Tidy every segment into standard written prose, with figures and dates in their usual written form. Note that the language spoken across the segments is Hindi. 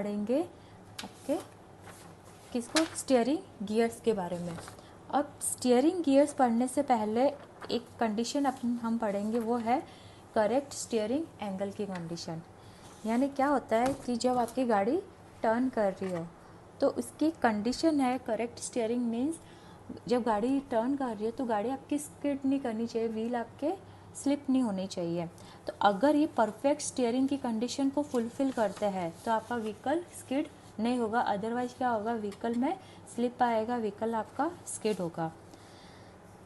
पढ़ेंगे आपके किसको, स्टीयरिंग गियर्स के बारे में। अब स्टीयरिंग गियर्स पढ़ने से पहले एक कंडीशन हम पढ़ेंगे, वो है करेक्ट स्टीयरिंग एंगल की कंडीशन। यानी क्या होता है कि जब आपकी गाड़ी टर्न कर रही हो तो उसकी कंडीशन है करेक्ट स्टीयरिंग मीन्स जब गाड़ी टर्न कर रही है तो गाड़ी आपकी स्किड नहीं करनी चाहिए, व्हील आपके स्लिप नहीं होनी चाहिए। तो अगर ये परफेक्ट स्टीयरिंग की कंडीशन को फुलफिल करते हैं तो आपका व्हीकल स्किड नहीं होगा, अदरवाइज क्या होगा, व्हीकल में स्लिप आएगा, व्हीकल आपका स्किड होगा।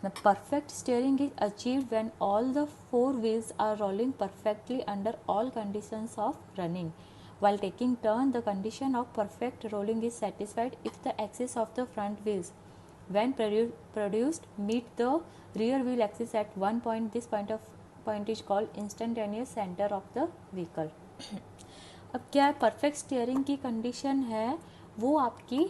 The perfect steering is achieved when all the four wheels are rolling perfectly under all conditions of running. While taking turn, the condition of perfect rolling is satisfied if the axis of the front wheels, when produced, meet the rear wheel axis at one point. This point is called instantaneous center of the vehicle. अब क्या है, परफेक्ट स्टीयरिंग की कंडीशन है वो आपकी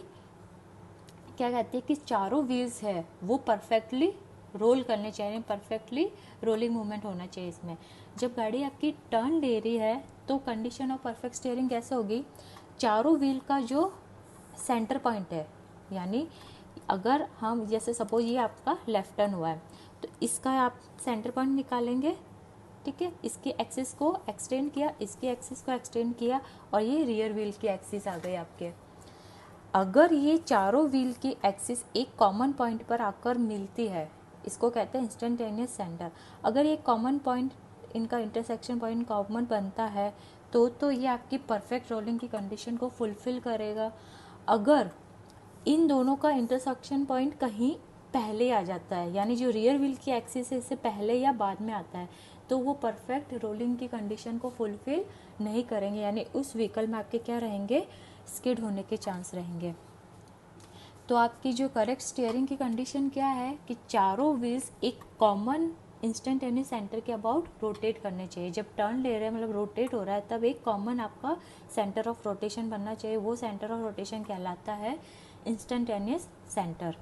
क्या कहती है कि चारों व्हील्स है वो परफेक्टली रोल करने चाहिए, परफेक्टली रोलिंग मूवमेंट होना चाहिए इसमें। जब गाड़ी आपकी टर्न ले रही है तो कंडीशन ऑफ परफेक्ट स्टीयरिंग कैसे होगी, चारों व्हील का जो सेंटर पॉइंट है, यानी अगर हम जैसे सपोज ये आपका लेफ्ट टर्न हुआ है तो इसका आप सेंटर पॉइंट निकालेंगे, ठीक है, इसकी एक्सिस को एक्सटेंड किया, इसकी एक्सिस को एक्सटेंड किया और ये रियर व्हील की एक्सिस आ गई आपके। अगर ये चारों व्हील की एक्सिस एक कॉमन पॉइंट पर आकर मिलती है, इसको कहते हैं इंस्टेंटेनियस सेंटर। अगर ये कॉमन पॉइंट, इनका इंटरसेक्शन पॉइंट कॉमन बनता है तो ये आपकी परफेक्ट रोलिंग की कंडीशन को फुलफिल करेगा। अगर इन दोनों का इंटरसेक्शन पॉइंट कहीं पहले आ जाता है, यानी जो रियर व्हील की एक्सिस है इससे पहले या बाद में आता है, तो वो परफेक्ट रोलिंग की कंडीशन को फुलफिल नहीं करेंगे, यानी उस व्हीकल में आपके क्या रहेंगे, स्किड होने के चांस रहेंगे। तो आपकी जो करेक्ट स्टीयरिंग की कंडीशन क्या है कि चारों व्हील्स एक कॉमन इंस्टेंटेनियस सेंटर के अबाउट रोटेट करने चाहिए। जब टर्न ले रहे हैं मतलब रोटेट हो रहा है तब एक कॉमन आपका सेंटर ऑफ रोटेशन बनना चाहिए, वो सेंटर ऑफ रोटेशन कहलाता है instantaneous centre.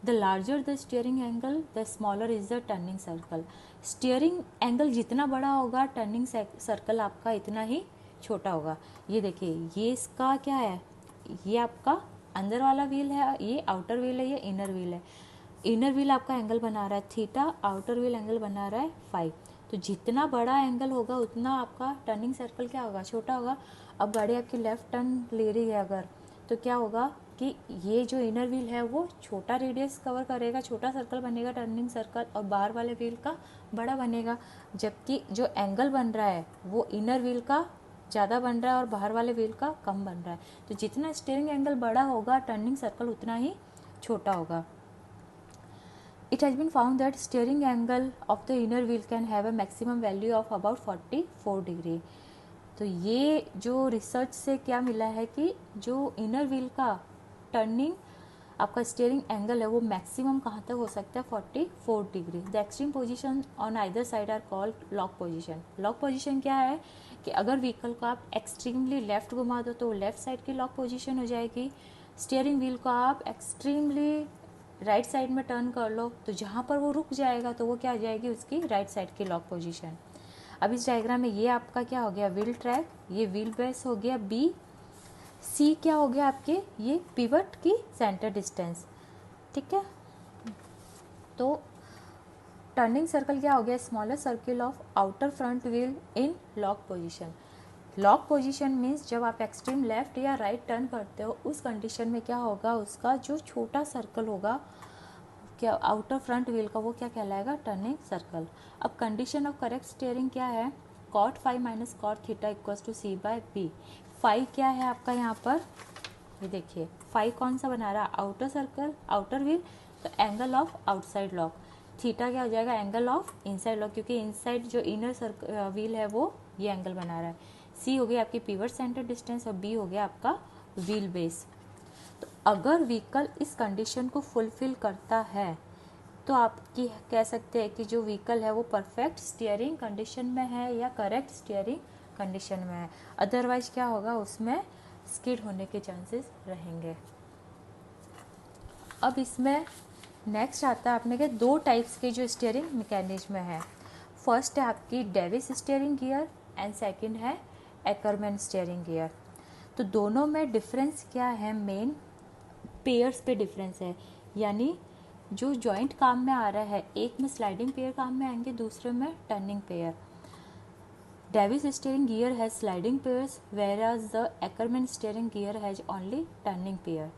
The larger the steering angle the smaller is the turning circle. Steering angle जितना बड़ा होगा टर्निंग सर्कल आपका इतना ही छोटा होगा। ये देखिए, ये इसका क्या है, ये आपका अंदर वाला व्हील है, ये आउटर व्हील है, ये इनर व्हील है। इनर व्हील आपका एंगल बना रहा है थीटा, आउटर व्हील एंगल बना रहा है फाई। तो जितना बड़ा एंगल होगा उतना आपका टर्निंग सर्कल क्या होगा, छोटा होगा। अब गाड़ी आपकी लेफ्ट टर्न ले रही है अगर, तो क्या होगा कि ये जो इनर व्हील है वो छोटा रेडियस कवर करेगा, छोटा सर्कल बनेगा टर्निंग सर्कल, और बाहर वाले व्हील का बड़ा बनेगा। जबकि जो एंगल बन रहा है वो इनर व्हील का ज़्यादा बन रहा है और बाहर वाले व्हील का कम बन रहा है। तो जितना स्टीयरिंग एंगल बड़ा होगा टर्निंग सर्कल उतना ही छोटा होगा। It has been found that steering angle of the inner wheel can have a maximum value of about 44 degree. तो ये जो रिसर्च से क्या मिला है कि जो इनर व्हील का टर्निंग आपका स्टीयरिंग एंगल है वो मैक्सिमम कहाँ तक हो सकता है, 44 degree. The extreme position on either side are called lock position. Lock position क्या है कि अगर व्हीकल को आप एक्सट्रीमली लेफ्ट घुमा दो तो लेफ्ट साइड की लॉक पोजीशन हो जाएगी। स्टीयरिंग व्हील को आप एक्सट्रीमली राइट साइड में टर्न कर लो तो जहाँ पर वो रुक जाएगा तो वो क्या आ जाएगी, उसकी राइट साइड की लॉक पोजीशन। अब इस डायग्राम में ये आपका क्या हो गया, व्हील ट्रैक, ये व्हील बेस हो गया बी, सी क्या हो गया आपके, ये पिवट की सेंटर डिस्टेंस, ठीक है। तो टर्निंग सर्कल क्या हो गया, smaller circle of outer front wheel in lock position. Lock position means जब आप एक्सट्रीम लेफ्ट या राइट टर्न करते हो उस कंडीशन में क्या होगा, उसका जो छोटा सर्कल होगा क्या आउटर फ्रंट व्हील का वो क्या कहलाएगा, टर्निंग सर्कल। अब कंडीशन ऑफ करेक्ट स्टीयरिंग क्या है, cot phi minus cot theta equals to C by B. Phi क्या है आपका यहाँ पर, ये देखिए फाई कौन सा बना रहा है, आउटर सर्कल, आउटर व्हील, तो angle of outside lock. Theta क्या हो जाएगा, एंगल ऑफ इनसाइड लॉक, क्योंकि इनसाइड जो इनर सर्कल व्हील है वो ये एंगल बना रहा है। सी हो गया आपकी पिवट सेंटर डिस्टेंस और बी हो गया आपका व्हील बेस। तो अगर व्हीकल इस कंडीशन को फुलफिल करता है तो आपकी कह सकते हैं कि जो व्हीकल है वो परफेक्ट स्टीयरिंग कंडीशन में है या करेक्ट स्टीयरिंग कंडीशन में है। अदरवाइज क्या होगा, उसमें स्किड होने के चांसेस रहेंगे। अब इसमें नेक्स्ट आता है अपने के दो टाइप्स के जो स्टीयरिंग मैकेनिज्म है। फर्स्ट है आपकी Davis steering gear and second है एकरमैन स्टीयरिंग गियर। तो दोनों में डिफरेंस क्या है, मेन पेयर्स पे डिफरेंस है, यानी जो जॉइंट काम में आ रहा है, एक में स्लाइडिंग पेयर काम में आएंगे, दूसरे में turning pair. Davis steering gear has sliding pairs whereas the एक्करमैन steering gear has only turning pair.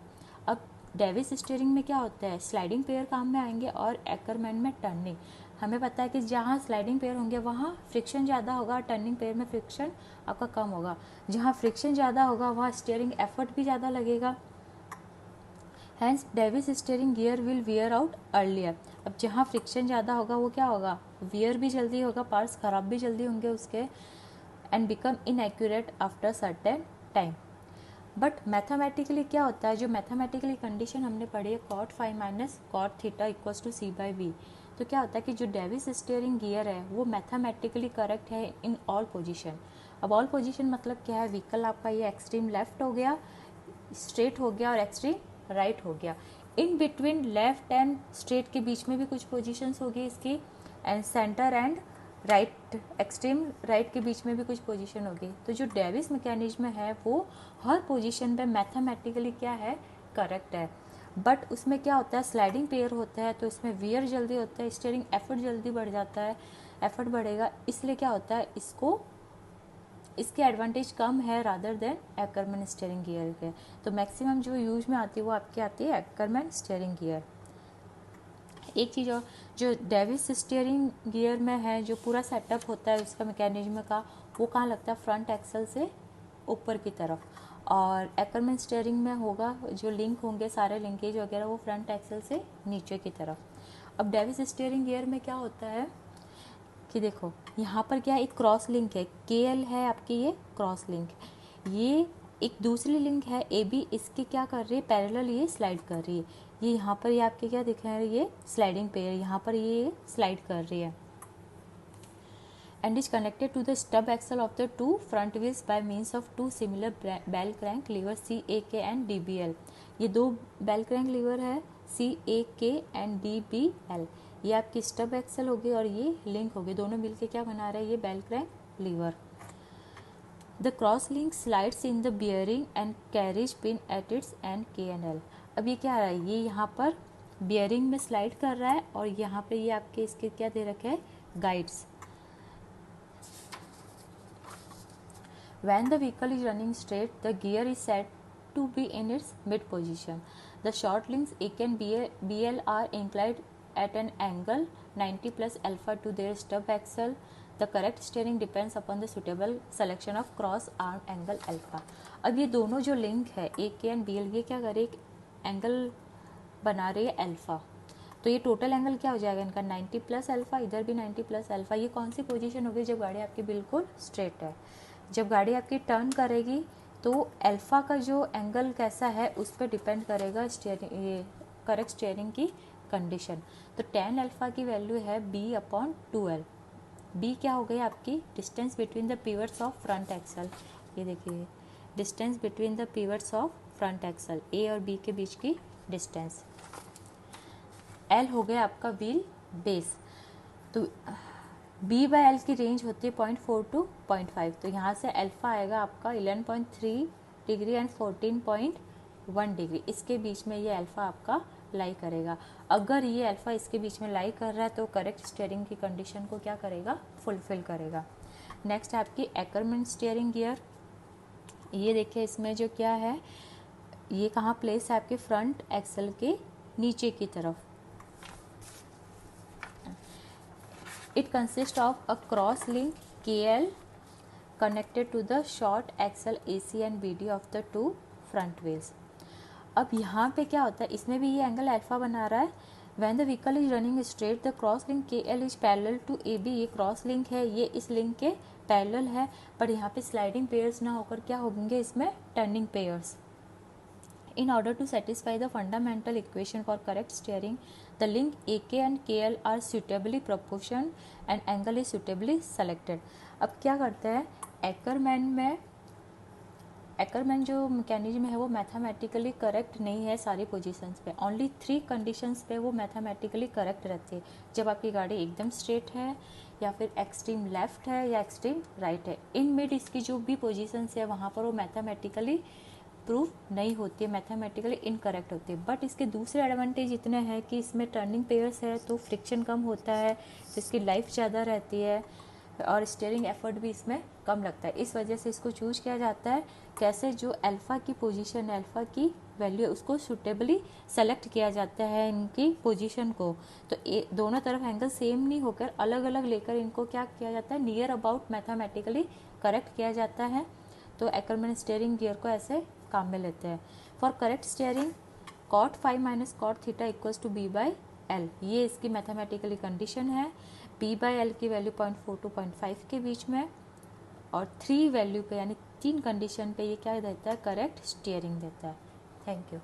अब डेविस स्टीयरिंग में क्या होता है, स्लाइडिंग पेयर काम में आएंगे और एक्करमैन में टर्निंग। हमें पता है कि जहाँ स्लाइडिंग पेयर होंगे वहाँ फ्रिक्शन ज़्यादा होगा, टर्निंग पेयर में फ्रिक्शन आपका कम होगा। जहाँ फ्रिक्शन ज़्यादा होगा वहाँ स्टीयरिंग एफर्ट भी ज़्यादा लगेगा। Hence Davis steering gear will wear out earlier. अब जहाँ फ्रिक्शन ज़्यादा होगा वो क्या होगा, वियर भी जल्दी होगा, पार्ट्स ख़राब भी जल्दी होंगे उसके, and become inaccurate after certain time. But mathematically क्या होता है, जो मैथमेटिकली कंडीशन हमने पढ़ी है cot phi minus cot theta equals to C by V, तो क्या होता है कि जो डेविस स्टीयरिंग गियर है वो मैथमेटिकली करेक्ट है इन ऑल पोजीशन। अब ऑल पोजीशन मतलब क्या है, व्हीकल आपका ये एक्सट्रीम लेफ्ट हो गया, स्ट्रेट हो गया और एक्सट्रीम राइट हो गया। In between left and straight के बीच में भी कुछ पोजीशंस होगी इसकी, and centre and right extreme right के बीच में भी कुछ पोजीशन होगी। तो जो डेविस मैकेनिज्म है वो हर पोजीशन पे मैथमेटिकली क्या है, करेक्ट है। बट उसमें क्या होता है, स्लाइडिंग पेयर होता है तो इसमें वियर जल्दी होता है, स्टीयरिंग एफर्ट जल्दी बढ़ जाता है, एफर्ट बढ़ेगा, इसलिए क्या होता है, इसके एडवांटेज कम है रादर देन एक्करमैन स्टीयरिंग गियर के। तो मैक्सिमम जो यूज में आती है वो आपकी आती है एक्करमैन स्टीयरिंग गियर। एक चीज़ और, जो डेविस स्टीयरिंग गियर में है जो पूरा सेटअप होता है उसका मैकेनिज्म का, वो कहाँ लगता है, फ्रंट एक्सल से ऊपर की तरफ, और एक्करमैन स्टीयरिंग में होगा जो लिंक होंगे सारे लिंकेज वगैरह वो फ्रंट एक्सल से नीचे की तरफ। अब डेविस स्टीयरिंग गियर में क्या होता है कि देखो यहाँ पर क्या है, एक क्रॉस लिंक है, KL है आपकी, ये क्रॉस लिंक, ये एक दूसरी लिंक है AB, इसके क्या कर रही है, पैरेलल ये स्लाइड कर रही है। ये यहाँ पर ये आपके क्या दिख रहा है, ये स्लाइडिंग पेयर, यहाँ पर ये स्लाइड कर रही है, and is connected to the stub axle of the two front wheels by means of two similar bell crank lever CAK and DBL। ये दो बेल क्रैंक लीवर है CAK एंड DBL, ये आपकी स्टब एक्सल होगी और ये लिंक होगी, दोनों मिलके क्या बना रहे हैं, ये bell crank lever. The cross link slides in the bearing and carriage pin at its end K&L। अब ये क्या आ रहा है, ये यहाँ पर बियरिंग में स्लाइड कर रहा है और यहाँ पे ये आपके इसके क्या दे रखे हैं, guides. When the vehicle is running straight, the gear is said to be in its mid position. The short links AK and BL are inclined at an angle 90 plus alpha to their stub axle. The correct steering depends upon the suitable selection of cross arm angle alpha. अब ये दोनों जो लिंक है AK and BL, ये क्या कर रही है, एंगल बना रही है अल्फा, तो ये टोटल एंगल क्या हो जाएगा इनका 90 प्लस अल्फा, इधर भी 90 प्लस अल्फा। ये कौन सी पोजीशन होगी, जब गाड़ी आपकी बिल्कुल स्ट्रेट है। जब गाड़ी आपकी टर्न करेगी तो अल्फा का जो एंगल कैसा है उस पर डिपेंड करेगा स्टीयरिंग, ये करेक्ट स्टीयरिंग की कंडीशन। तो tan अल्फा की वैल्यू है B/2L। B क्या हो गई आपकी, distance between the pivots of front axle, ये देखिए distance between the pivots of front axle, A और B के बीच की डिस्टेंस। L हो गया आपका व्हील बेस, तो B/L की रेंज होती है 0.4 to 0.5, तो यहाँ से अल्फा आएगा आपका 11.3 डिग्री एंड 14.1 डिग्री, इसके बीच में ये अल्फा आपका लाई करेगा। अगर ये अल्फा इसके बीच में लाई कर रहा है तो करेक्ट स्टीयरिंग की कंडीशन को क्या करेगा, फुलफिल करेगा। नेक्स्ट आपकी एक्करमैन स्टीयरिंग गियर, ये देखिए इसमें जो क्या है, ये कहाँ प्लेस है आपके फ्रंट एक्सल के नीचे की तरफ। It consists of a cross link KL connected to the short axle AC and BD of the two front wheels. अब यहाँ पे क्या होता है, इसमें भी ये एंगल अल्फा बना रहा है। When the vehicle is running straight, the cross link KL is parallel to AB। ये क्रॉस लिंक है, ये इस लिंक के पैरेलल है, पर यहाँ पे स्लाइडिंग पेयर्स ना होकर क्या होंगे इसमें, turning pairs. In order to satisfy the fundamental equation for correct steering, the link AK and KL are suitably proportioned and angle is suitably selected. अब क्या करते हैं, एक्करमैन में एकरमैन जो मैकेनिज्म है वो मैथमेटिकली करेक्ट नहीं है सारी पोजीशंस पे, ओनली 3 कंडीशंस पे वो मैथमेटिकली करेक्ट रहती है, जब आपकी गाड़ी एकदम स्ट्रेट है या फिर एक्सट्रीम लेफ्ट है या एक्सट्रीम राइट है। इन मिड इसकी जो भी पोजीशंस है वहाँ पर वो मैथमेटिकली प्रूव नहीं होती है, मैथमेटिकली इनकरेक्ट होती है। बट इसके दूसरे एडवांटेज इतने हैं कि इसमें टर्निंग पेयर्स है तो फ्रिक्शन कम होता है, तो इसकी लाइफ ज़्यादा रहती है और स्टीयरिंग एफर्ट भी इसमें कम लगता है। इस वजह से इसको चूज किया जाता है। कैसे, जो अल्फ़ा की पोजीशन, अल्फ़ा की वैल्यू है उसको सुटेबली सेलेक्ट किया जाता है इनकी पोजीशन को। तो दोनों तरफ एंगल सेम नहीं होकर अलग अलग लेकर इनको क्या किया जाता है, नियर अबाउट मैथमेटिकली करेक्ट किया जाता है। तो एकरमैन स्टीयरिंग गियर को ऐसे काम में लेते हैं। For correct steering cot 5 minus cot theta equals to b/l, ये इसकी मैथमेटिकली कंडीशन है। b/l की वैल्यू 0.4 to 0.5 के बीच में, और 3 वैल्यू पे यानी 3 कंडीशन पे ये क्या देता है, करेक्ट स्टीयरिंग देता है। Thank you.